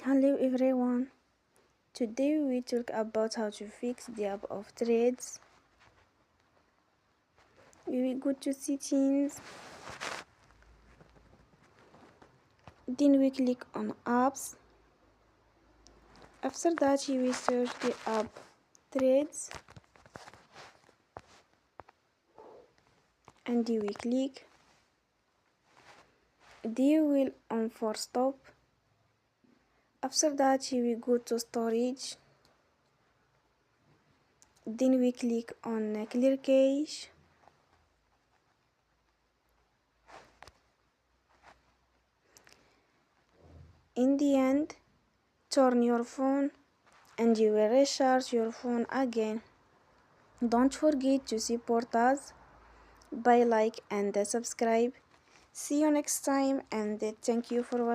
Hello everyone. Today we will talk about how to fix the app of Threads. We will go to settings. Then we click on apps. After that you will search the app Threads and you will click. You will on force stop. After that you will go to storage. Then we click on clear cache. In the end, turn your phone and you will recharge your phone again. Don't forget to support us by like and subscribe. See you next time and thank you for watching.